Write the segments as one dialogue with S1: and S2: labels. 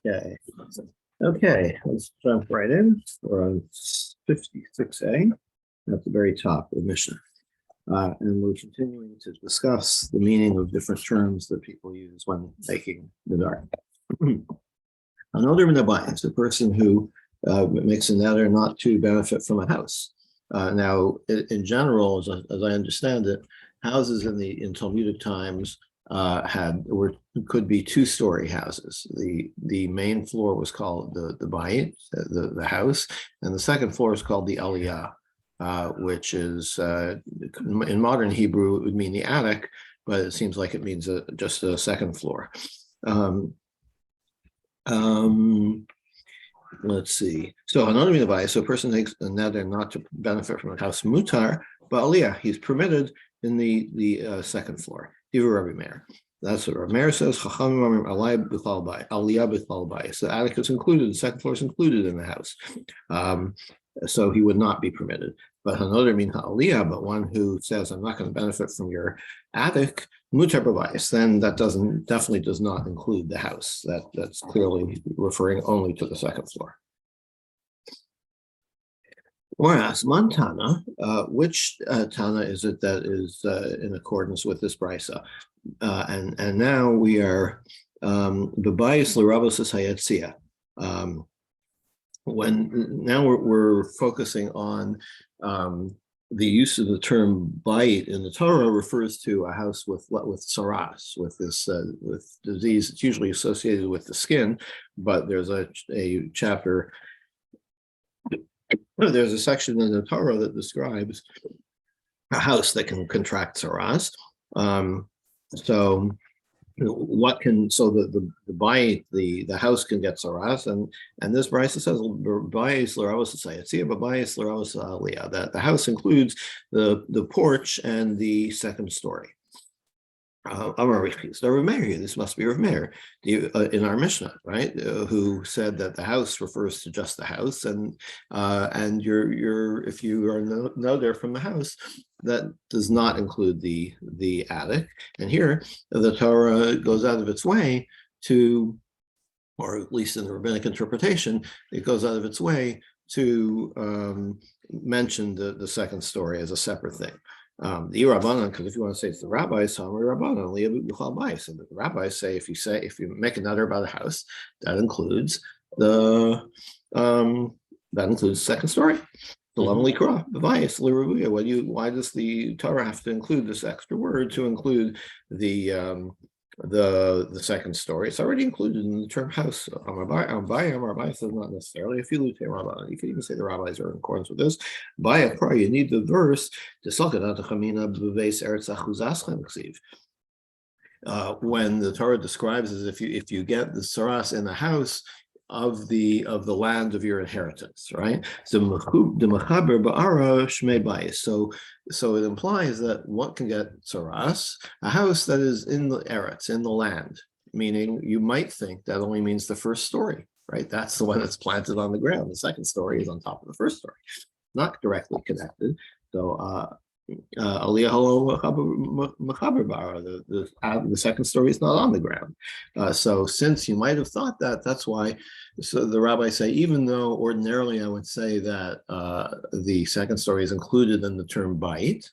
S1: Okay. Okay, let's jump right in. We're on 56A at the very top of the mission. And we're continuing to discuss the meaning of different terms that people use when making Nedarim. Another Nedarim is a person who makes a neder not to benefit from a house. Now, in general, as I understand it, houses in Talmudic times could be two-story houses. The main floor was called the bayit, the house, and the second floor is called the aliyah, which is in modern Hebrew it would mean the attic, but it seems like it means just a second floor. Let's see. So another advice: so a person takes a neder not to benefit from a house mutar, but aliyah, he's permitted in the second floor. Rabbi Meir. That's what Rabbi Meir says. Aliyah b'chlal bayis. So the attic is included. The second floor is included in the house. So he would not be permitted. But another mean aliyah, but one who says, I'm not going to benefit from your attic, mutar b'bayis, then that definitely does not include the house. That's clearly referring only to the second floor. Whereas Montana, which Tana is it that is in accordance with this brisa? And now we are b'bayis l'rabos hayatzia. When now we're focusing on the use of the term bayit in the Torah refers to a house with saras, with this with disease. It's usually associated with the skin, but there's a chapter. There's a section in the Torah that describes a house that can contract saras. So the bayit, the house can get saras, and this brisa says bayis l'ravos hayatzia, but bayis l'ravos aliyah, that the house includes the porch and the second story. This must be Rav Meir in our Mishnah, right? Who said that the house refers to just the house, and if you are no there from the house, that does not include the attic. And here the Torah goes out of its way to, or at least in the rabbinic interpretation, it goes out of its way to mention the second story as a separate thing. The Rabbanan, because if you want to say it's the rabbis, Rabbanan, and the rabbis say if you make a neder about a house, that includes the second story. Why does the Torah have to include this extra word to include the second story? It's already included in the term house. Rabbi says not necessarily. If you lose Rabbanan, you can even say the rabbis are in accordance with this. By a prayer, you need the verse when the Torah describes as if you get the saras in the house of the land of your inheritance, right? So it implies that what can get saras? A house that is in the eretz, in the land, meaning you might think that only means the first story, right? That's the one that's planted on the ground. The second story is on top of the first story, not directly connected. So the second story is not on the ground. So since you might have thought that, that's why. So the rabbis say, even though ordinarily I would say that the second story is included in the term bayit,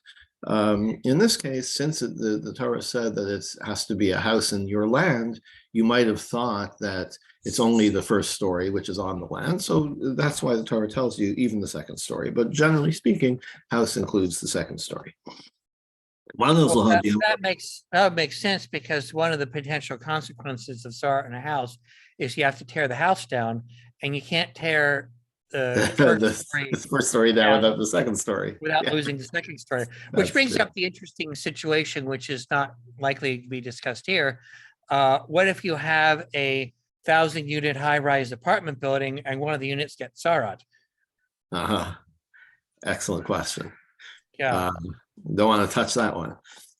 S1: in this case, since the Torah said that it has to be a house in your land, you might have thought that it's only the first story, which is on the land. So that's why the Torah tells you even the second story. But generally speaking, house includes the second story.
S2: That makes sense, because one of the potential consequences of Sarah in a house is you have to tear the house down, and you can't tear
S1: the first story down without the second story,
S2: without losing the second story, which brings up the interesting situation, which is not likely to be discussed here. What if you have a 1,000-unit high-rise apartment building and one of the units gets sarat?
S1: Excellent question.
S2: Yeah.
S1: Don't want to touch that one.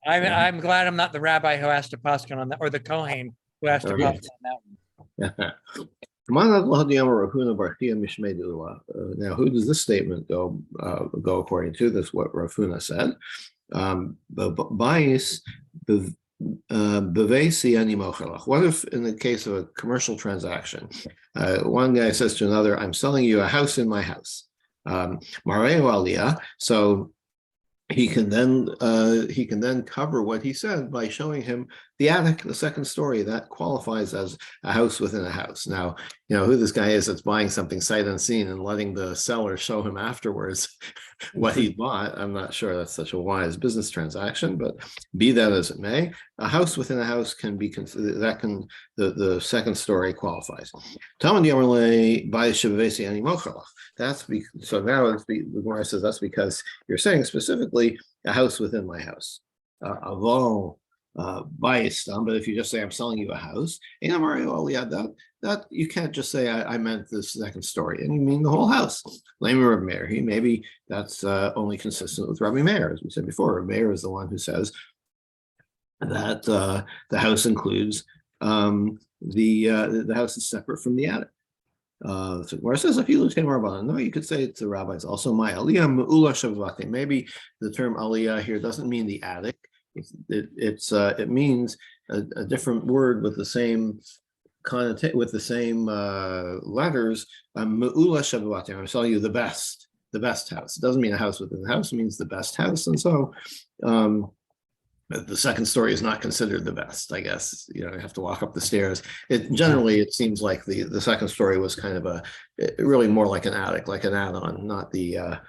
S2: I'm glad I'm not the rabbi who has to paskin on that, or the Kohen who has to paskin on that one.
S1: Now, who does this statement go according to? This what Rav Huna said. Bayis Bevesi ani mochelach. What if, in the case of a commercial transaction, one guy says to another, "I'm selling you a house in my house." Mareu aliyah. So he can then cover what he said by showing him the attic, the second story. That qualifies as a house within a house. Now, who this guy is that's buying something sight unseen and letting the seller show him afterwards what he bought. I'm not sure that's such a wise business transaction, but be that as it may, a house within a house can be considered, that can, the second story qualifies. So now the Gemara says that's because you're saying specifically a house within my house. But if you just say I'm selling you a house, that you can't just say I meant the second story, and you mean the whole house. Maybe that's only consistent with Rabbi Meir, as we said before. Rabbi Meir is the one who says that the house includes the house is separate from the attic. So where it says if you lose no, you could say it to rabbis also. My aliyah me'ula shavate. Maybe the term aliyah here doesn't mean the attic. It means a different word with the same with the same letters. Me'ula shavate. I'm telling you the best house. It doesn't mean a house within the house. It means the best house, and so. The second story is not considered the best, I guess. You have to walk up the stairs. Generally, it seems like the second story was kind of really more like an attic, like an add-on, not the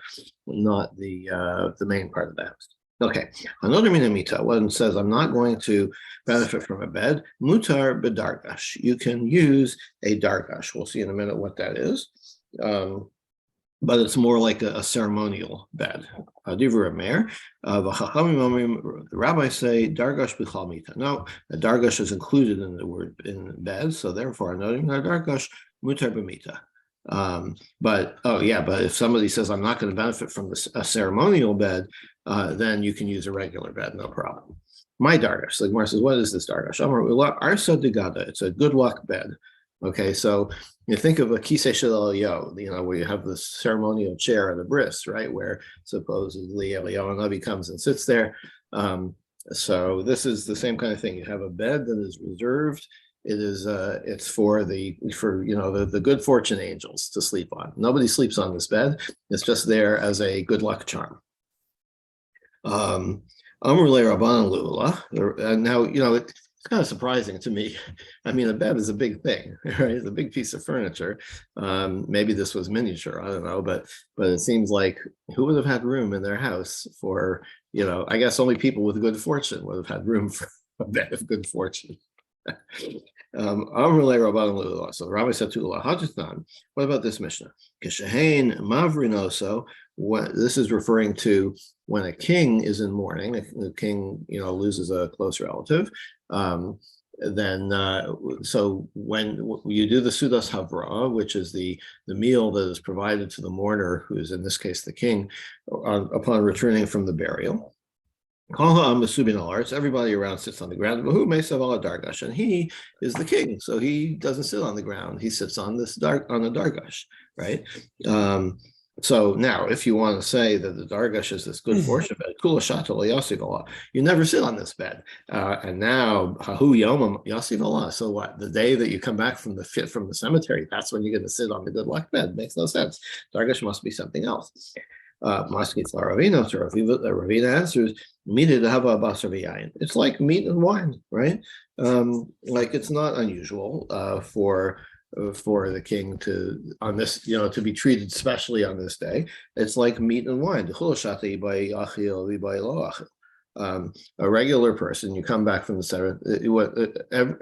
S1: main part of the house. Okay, another minamita. One says, I'm not going to benefit from a bed. Mutar bedargash. You can use a dargash. We'll see in a minute what that is. But it's more like a ceremonial bed. The rabbis say dargash b'chal mita. No, a dargash is included in the word in bed, so therefore I'm noting dargash mutar b'mita. But if somebody says I'm not going to benefit from a ceremonial bed, then you can use a regular bed, no problem. My dargash, like Gemara says, what is this dargash? Arsa degada. It's a good luck bed. Okay, so you think of a kisei shel Eliyahu, where you have this ceremonial chair at a bris, right, where supposedly Eliyahu Navi comes and sits there. So this is the same kind of thing. You have a bed that is reserved. It's for the good fortune angels to sleep on. Nobody sleeps on this bed. It's just there as a good luck charm. Now, it's kind of surprising to me. I mean, a bed is a big thing, right? It's a big piece of furniture. Maybe this was miniature, I don't know, but it seems like who would have had room in their house for, I guess only people with good fortune would have had room for a bed of good fortune. So Rabbi said to Allah, what about this Mishnah? Kishahain mavrinoso. This is referring to when a king is in mourning, the king, loses a close relative. So when you do the Sudas Havra, which is the meal that is provided to the mourner, who is in this case the king, upon returning from the burial, everybody around sits on the ground. And he is the king, so he doesn't sit on the ground. He sits on the dargash, right? So now, if you want to say that the dargash is this good fortune bed, you never sit on this bed. And now, hahu yomam yasiv. So what? The day that you come back from the cemetery, that's when you're going to sit on the good luck bed. Makes no sense. Dargash must be something else. Ravina answers, it's like meat and wine, right? Like it's not unusual for the king to be treated specially on this day. It's like meat and wine. A regular person, you come back from the seventh,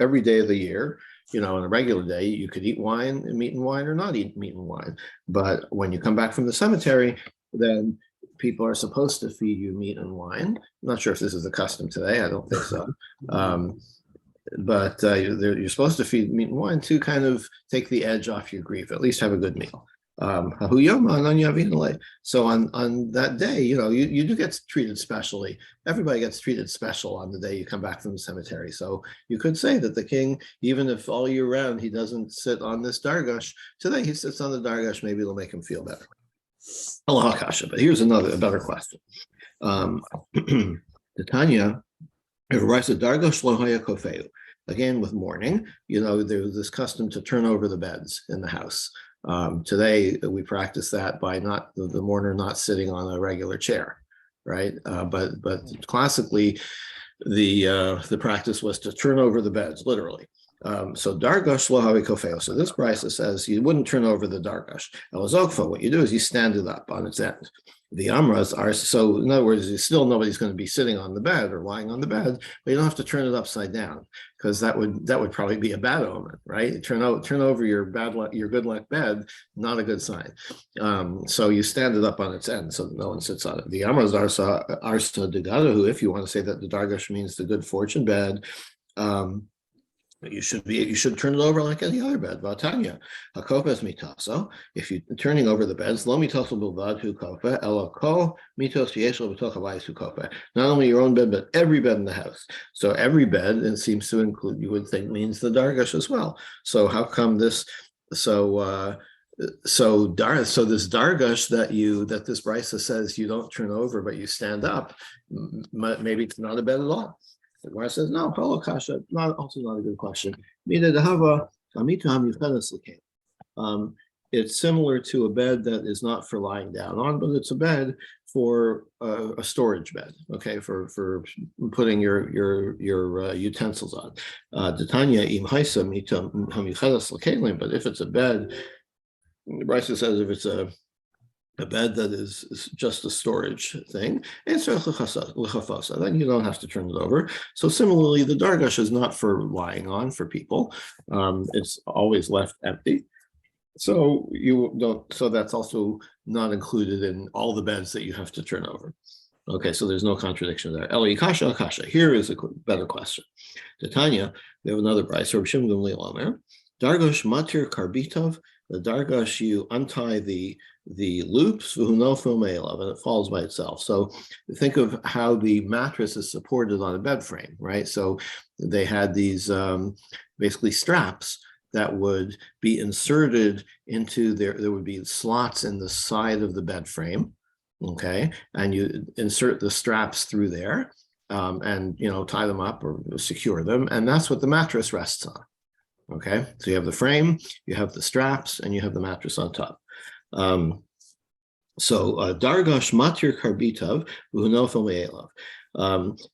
S1: every day of the year, on a regular day, you could eat meat and wine, or not eat meat and wine. But when you come back from the cemetery, then people are supposed to feed you meat and wine. I'm not sure if this is a custom today. I don't think so. But you're supposed to feed meat and wine to kind of take the edge off your grief, at least have a good meal. So on that day, you do get treated specially. Everybody gets treated special on the day you come back from the cemetery. So you could say that the king, even if all year round he doesn't sit on this dargash, today he sits on the dargash, maybe it'll make him feel better. Allah Kasha. But here's a better question. The Tanya, Again, with mourning, there's this custom to turn over the beds in the house. Today, we practice that by not the mourner not sitting on a regular chair, right? But classically, the practice was to turn over the beds, literally. So dargash lo havi kofeo. So this brisa says you wouldn't turn over the dargash. Elazokfa, what you do is you stand it up on its end. The amras are, so in other words, nobody's going to be sitting on the bed or lying on the bed, but you don't have to turn it upside down, because that would probably be a bad omen, right? Turn over your good luck bed, not a good sign. So you stand it up on its end so that no one sits on it. The amras arsa degadahu, if you want to say that the dargash means the good fortune bed, you should turn it over like any other bed. Vatanya, hakopes mitaso. If you're turning over the beds, lo mitaso bilvad hu kope, elo kol mitos yeshlo b'toch habayis hu kope. Not only your own bed, but every bed in the house. So every bed, and seems to include, you would think, means the dargash as well. So how come this? So this dargash that this brisa says you don't turn over, but you stand up, maybe it's not a bed at all. The Gemara says, no, Kasha, also not a good question. It's similar to a bed that is not for lying down on, but it's a bed for a storage bed, okay, for putting your utensils on. But if it's a bed, the Brisa says if it's a bed that is just a storage thing, then you don't have to turn it over. So similarly, the dargash is not for lying on for people. It's always left empty. So that's also not included in all the beds that you have to turn over. Okay, so there's no contradiction there. Eli kasha. Here is a better question. Tanya, we have another price. Dargash matir karbitov. The dargash, you untie the loops, and it falls by itself. So think of how the mattress is supported on a bed frame, right? So they had these basically straps that would be inserted into there would be slots in the side of the bed frame, okay? And you insert the straps through there and tie them up or secure them, and that's what the mattress rests on. Okay, so you have the frame, you have the straps, and you have the mattress on top. Dargash matir karbitav uhnofel me'elav.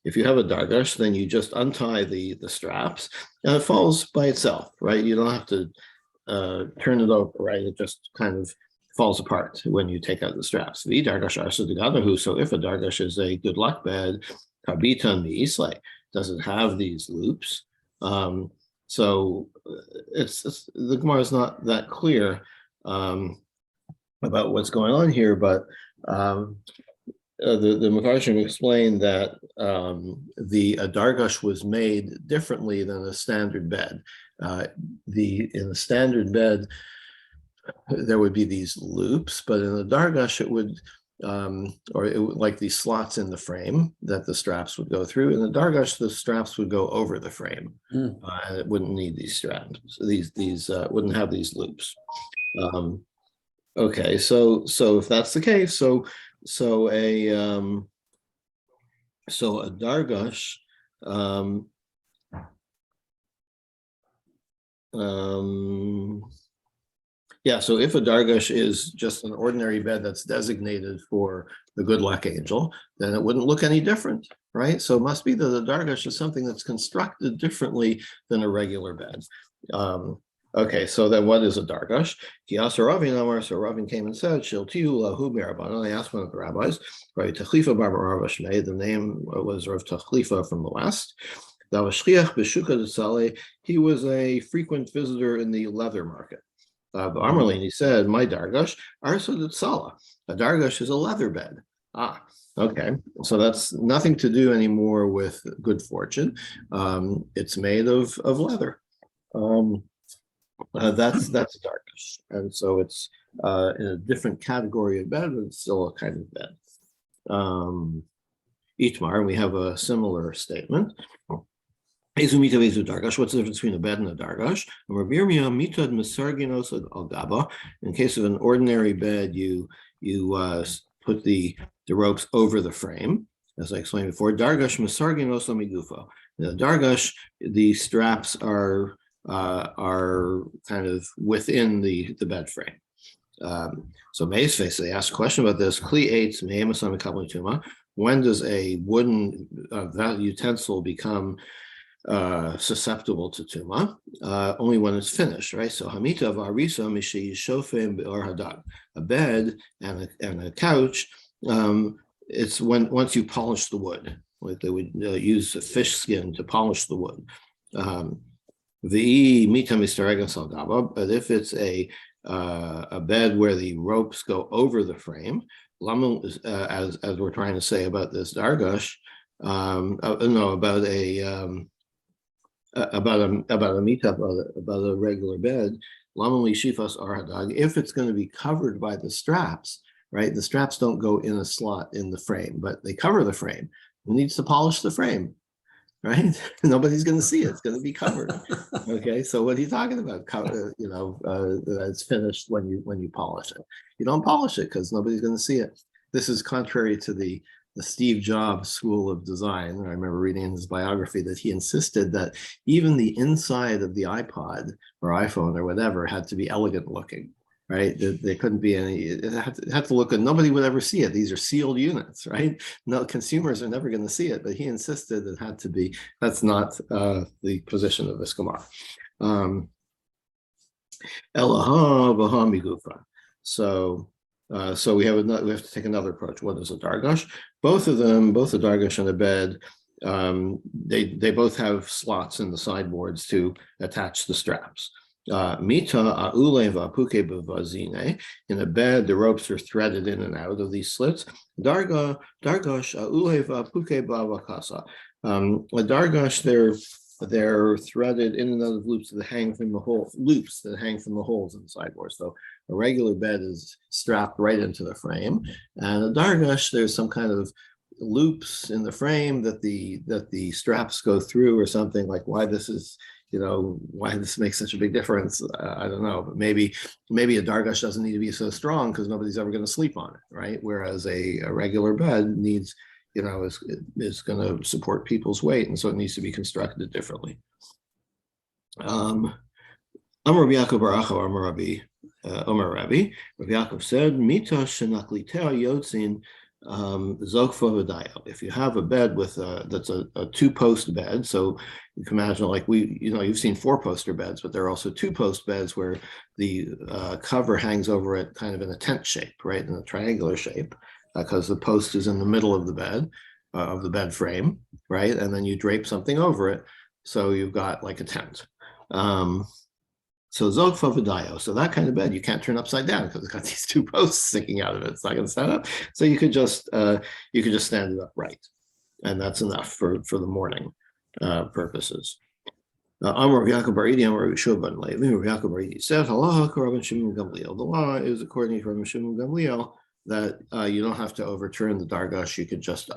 S1: If you have a dargash, then you just untie the straps, and it falls by itself, right? You don't have to turn it over, right? It just kind of falls apart when you take out the straps. So if a dargash is a good luck bed, karbitan mi'islay, doesn't have these loops. So the Gemara is not that clear about what's going on here, but the Mefarshim explained that the dargash was made differently than a standard bed. In the standard bed, there would be these loops, but in the dargash, it would like these slots in the frame that the straps would go through. In the dargash, the straps would go over the frame, and it wouldn't need these straps. These wouldn't have these loops. Okay, so if that's the case, so a dargash. Yeah, so if a dargash is just an ordinary bed that's designated for the good luck angel, then it wouldn't look any different, right? So it must be that a dargash is something that's constructed differently than a regular bed. Okay, so then what is a dargash? So Ravin came and said, I asked one of the rabbis, right? Tachlifa bar Rav Shmei, the name was Rav Tachlifa from the West. He was a frequent visitor in the leather market. Amarlin, he said, my dargash, arsa sala. A dargash is a leather bed. Okay. So that's nothing to do anymore with good fortune. It's made of leather. That's a dargash. And so it's in a different category of bed, but it's still a kind of bed. Itmar, we have a similar statement. What's the difference between a bed and a dargash? In case of an ordinary bed, you put the ropes over the frame. as I explained before. Dargash Masargin Oso Migufo. Dargash, the straps are kind of within the bed frame. So Maceface, they asked a question about this. Kli eitz me'emasam tuma. When does a wooden utensil become susceptible to tuma? Only when it's finished, right? So hamita of arisa mishi shofim be'or hadag. A bed and a couch. It's once you polish the wood, like they would use a fish skin to polish the wood. The mita mistaregan salgaba. But if it's a bed where the ropes go over the frame, as we're trying to say about this dargash, about a mita, about a regular bed, if it's going to be covered by the straps, right? The straps don't go in a slot in the frame, but they cover the frame. Who needs to polish the frame? Right? Nobody's going to see it. It's going to be covered. Okay. So what are you talking about? It's finished when you polish it. You don't polish it because nobody's going to see it. This is contrary to the Steve Jobs School of Design. I remember reading in his biography that he insisted that even the inside of the iPod or iPhone or whatever had to be elegant looking. Right? There couldn't be any, it had to look good. Nobody would ever see it. These are sealed units, right? No, consumers are never going to see it, but he insisted it had to be. That's not the position of this Gemara. So we have to take another approach. What is a dargash? Both of them, both the dargash and the bed, they both have slots in the sideboards to attach the straps. Mita a'uleva puke b'vazine. In a bed, the ropes are threaded in and out of these slits. Dargash a'uleva puke b'avakasa. A dargash, they're threaded in and out of loops that hang from the holes in the sideboard. So a regular bed is strapped right into the frame, and a dargash, there's some kind of loops in the frame that the straps go through, or something. Like why this makes such a big difference, I don't know. But maybe a dargash doesn't need to be so strong because nobody's ever going to sleep on it, right? Whereas a regular bed needs, is going to support people's weight, and so it needs to be constructed differently. Amar Rabbi Yaakov Baracha, Amar Rabbi Rabbi Yaakov said, Mita shenakliteh yotzin zokfa v'dayo. If you have a bed with that's a two-post bed, so you can imagine, like you've seen four-poster beds, but there are also two-post beds where the cover hangs over it kind of in a tent shape, right, in a triangular shape, because the post is in the middle of the bed frame, right, and then you drape something over it, so you've got like a tent. So zokfa v'dayo. So that kind of bed you can't turn upside down because it's got these two posts sticking out of it. It's not going to stand up. So you could just stand it upright, and that's enough for the morning purposes. Amar Rav Yaakov bar Idi, Amar Rav Yeshua ben Levi, Rav Yaakov bar Idi said, Halacha Rabban Shimon Gamliel. The law is, according to Rabban Shimon Gamliel, that you don't have to overturn the dargash. You could just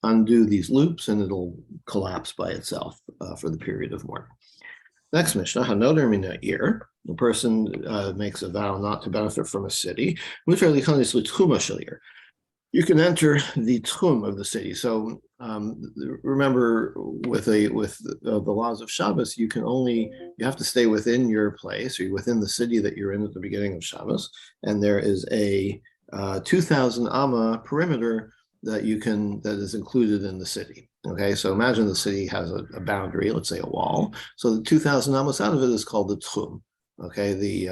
S1: undo these loops, and it'll collapse by itself for the period of mourning. Next Mishnah, Hanoder min ha'ir. The person makes a vow not to benefit from a city. You can enter the tchum of the city. So remember, with the laws of Shabbos, you have to stay within your place, or within the city that you're in at the beginning of Shabbos, and there is a 2,000 amma perimeter that is included in the city. Okay, so imagine the city has a boundary, let's say a wall. So the 2,000 amos out of it is called the tchum. Okay, the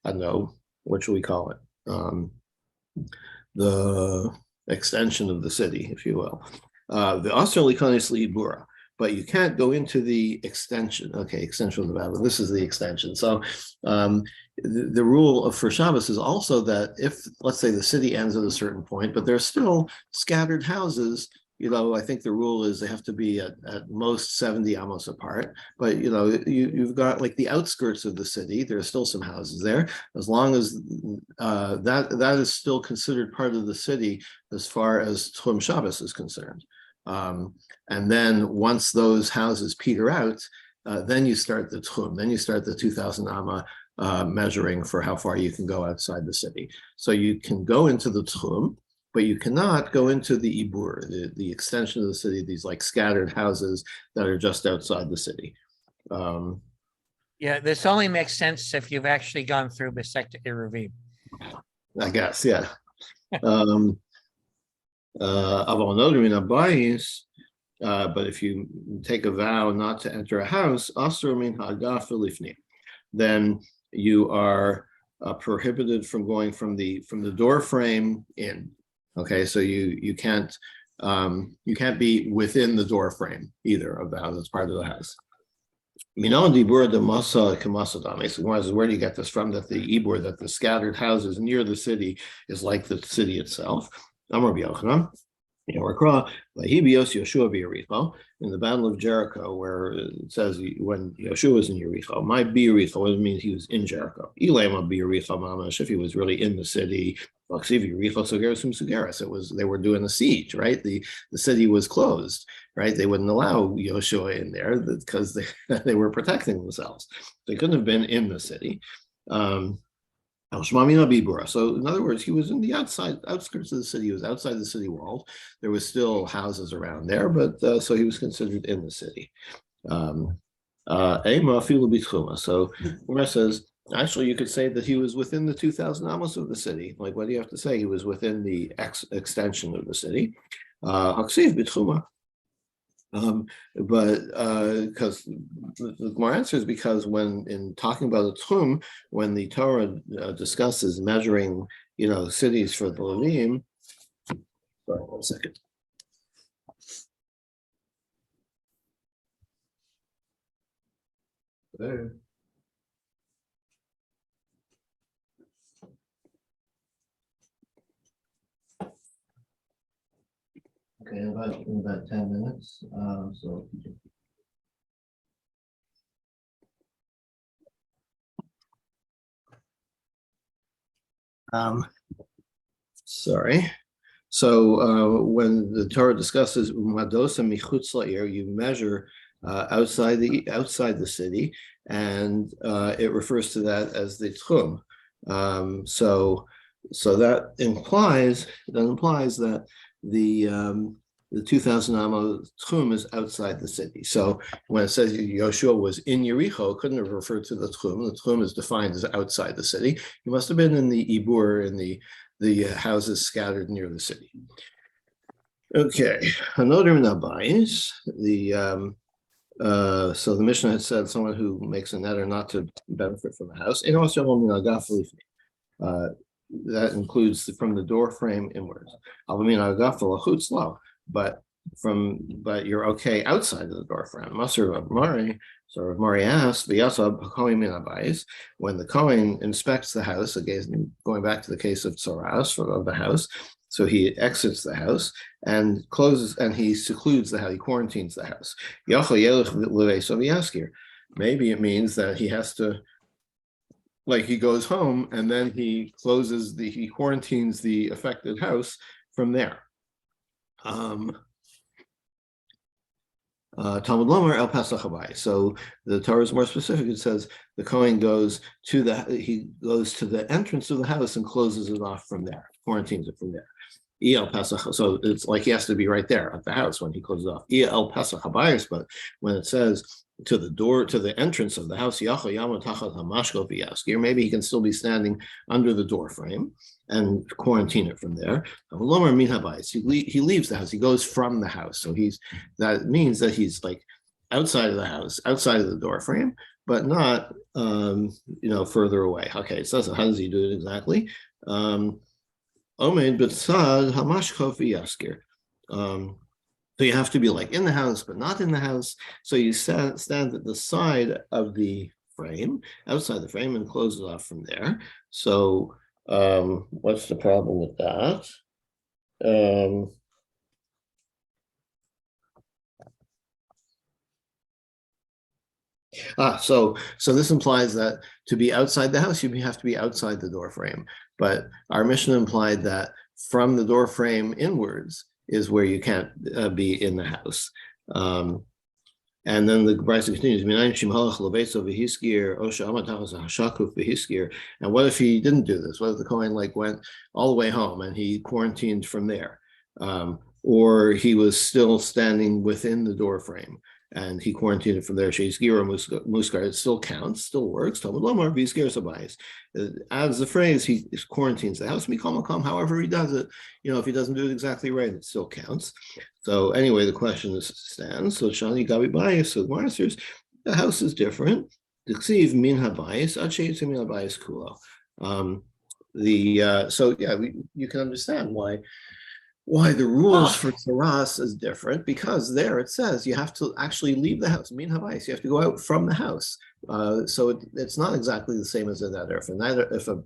S1: I don't know, what should we call it? The extension of the city, if you will. The Australi Kanisli Bura, but you can't go into the extension. Okay, extension of the boundary. This is the extension. So the rule for Shabbos is also that if, let's say, the city ends at a certain point, but there's still scattered houses, I think the rule is they have to be at most 70 amos apart. But you've got like the outskirts of the city. There are still some houses there. As long as that is still considered part of the city as far as Tchum Shabbos is concerned. And then once those houses peter out, then you start the Tchum. Then you start the 2,000 amma measuring for how far you can go outside the city. So you can go into the Tchum, but you cannot go into the ibur, the extension of the city, these like scattered houses that are just outside the city.
S2: Yeah, this only makes sense if you've actually gone through Besekta Eruvim.
S1: I guess, yeah. um, but if you take a vow not to enter a house, then you are prohibited from going from the door frame in. Okay, so you can't be within the door frame either of the house. It's part of the house. Where do you get this from? That the ibur, that the scattered houses near the city is like the city itself. In the Battle of Jericho, where it says when Yoshua was in Yericho, my Yericho, it means he was in Jericho. If he was really in the city, it was they were doing a siege, right? The city was closed, right? They wouldn't allow Yoshua in there because they were protecting themselves. They couldn't have been in the city. So in other words, he was in the outskirts of the city. He was outside the city wall. There was still houses around there, but so he was considered in the city. So Gemara says, actually, you could say that he was within the 2,000 amos of the city. Like, what do you have to say? He was within the extension of the city. But because the more answer is because when in talking about the Tchum, when the Torah discusses measuring, cities for the Levim. Sorry, 1 second. There. Okay, in about 10 minutes. Sorry. So when the Torah discusses madosa michutz la'ir, you measure outside the city, and it refers to that as the tchum. So that implies that the 2,000 amos tchum is outside the city. So when it says Yoshua was in Yericho, it couldn't have referred to the tchum. The tchum is defined as outside the city. He must have been in the ibur, in the houses scattered near the city. Okay, Nedarim nabayis. So the Mishnah had said someone who makes a neder not to benefit from the house. That includes from the door frame inwards. But you're okay outside of the door frame. So Rav Mari asked, when the Kohen inspects the house, again, going back to the case of Tzoras of the house, so he exits the house and closes, and he secludes the house, he quarantines the house. Maybe it means that he has to, like, he goes home and then he quarantines the affected house from there. Talmud Lomar El Pasach Habai. So the Torah is more specific. It says the Kohen goes to the entrance of the house and closes it off from there, quarantines it from there. So it's like he has to be right there at the house when he closes off. El Pasach Habayis, but when it says to the entrance of the house, maybe he can still be standing under the door frame and quarantine it from there. He leaves the house. He goes from the house. So that means that he's like outside of the house, outside of the door frame, but not further away. Okay, so how does he do it exactly? Omed b'tzad hamashkov v'yaskir. So you have to be like in the house, but not in the house. So you stand at the side of the frame, outside the frame, and close it off from there. So what's the problem with that? So this implies that to be outside the house, you have to be outside the door frame. But our Mishnah implied that from the door frame inwards is where you can't be in the house. And then the Brisa continues, "Minayin shim halach lebeso v'hiskir, osha amatavos hashakuf v'hiskir." And what if he didn't do this? What if the Kohen like went all the way home and he quarantined from there? Or he was still standing within the door frame and he quarantined from there. Sheisgira muskar, it still counts, still works. Talmud lomar v'hiskir sabayis. As the phrase, he quarantines the house. However he does it, if he doesn't do it exactly right, it still counts. So anyway, the question stands. So Shani Gabi Bias, so Marsters, the house is different. Dixiv min habayis, achayitz min habayis kulo. You can understand why the rules for Taras is different, because there it says you have to actually leave the house. Min habayis, you have to go out from the house. So it's not exactly the same as a neder. If a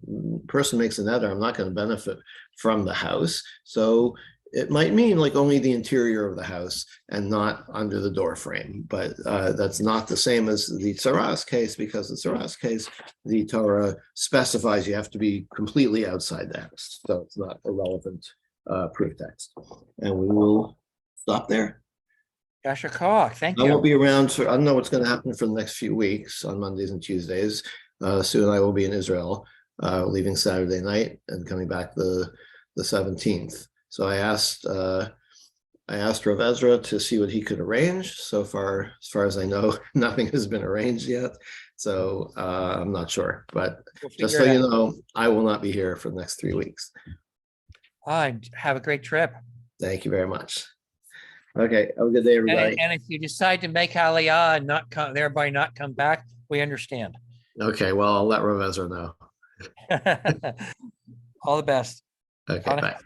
S1: person makes a neder, I'm not going to benefit from the house. So it might mean like only the interior of the house and not under the door frame, but that's not the same as the Tsaras case, because the Tsaras case, the Torah specifies you have to be completely outside the house. So it's not a relevant proof text. And we will stop there.
S2: Joshua Koch, thank
S1: I
S2: you.
S1: won't be around I don't know what's going to happen for the next few weeks on Mondays and Tuesdays. Soon I will be in Israel, leaving Saturday night and coming back the 17th. So I asked Rav Ezra to see what he could arrange. So far, as far as I know, nothing has been arranged yet. So I'm not sure, but just so you know, I will not be here for the next 3 weeks.
S2: Have a great trip.
S1: Thank you very much. Okay, have a good day, everybody.
S2: And if you decide to make Aliyah and thereby not come back, we understand.
S1: Okay, well, I'll let Rav Ezra know.
S2: All the best.
S1: Okay, bye.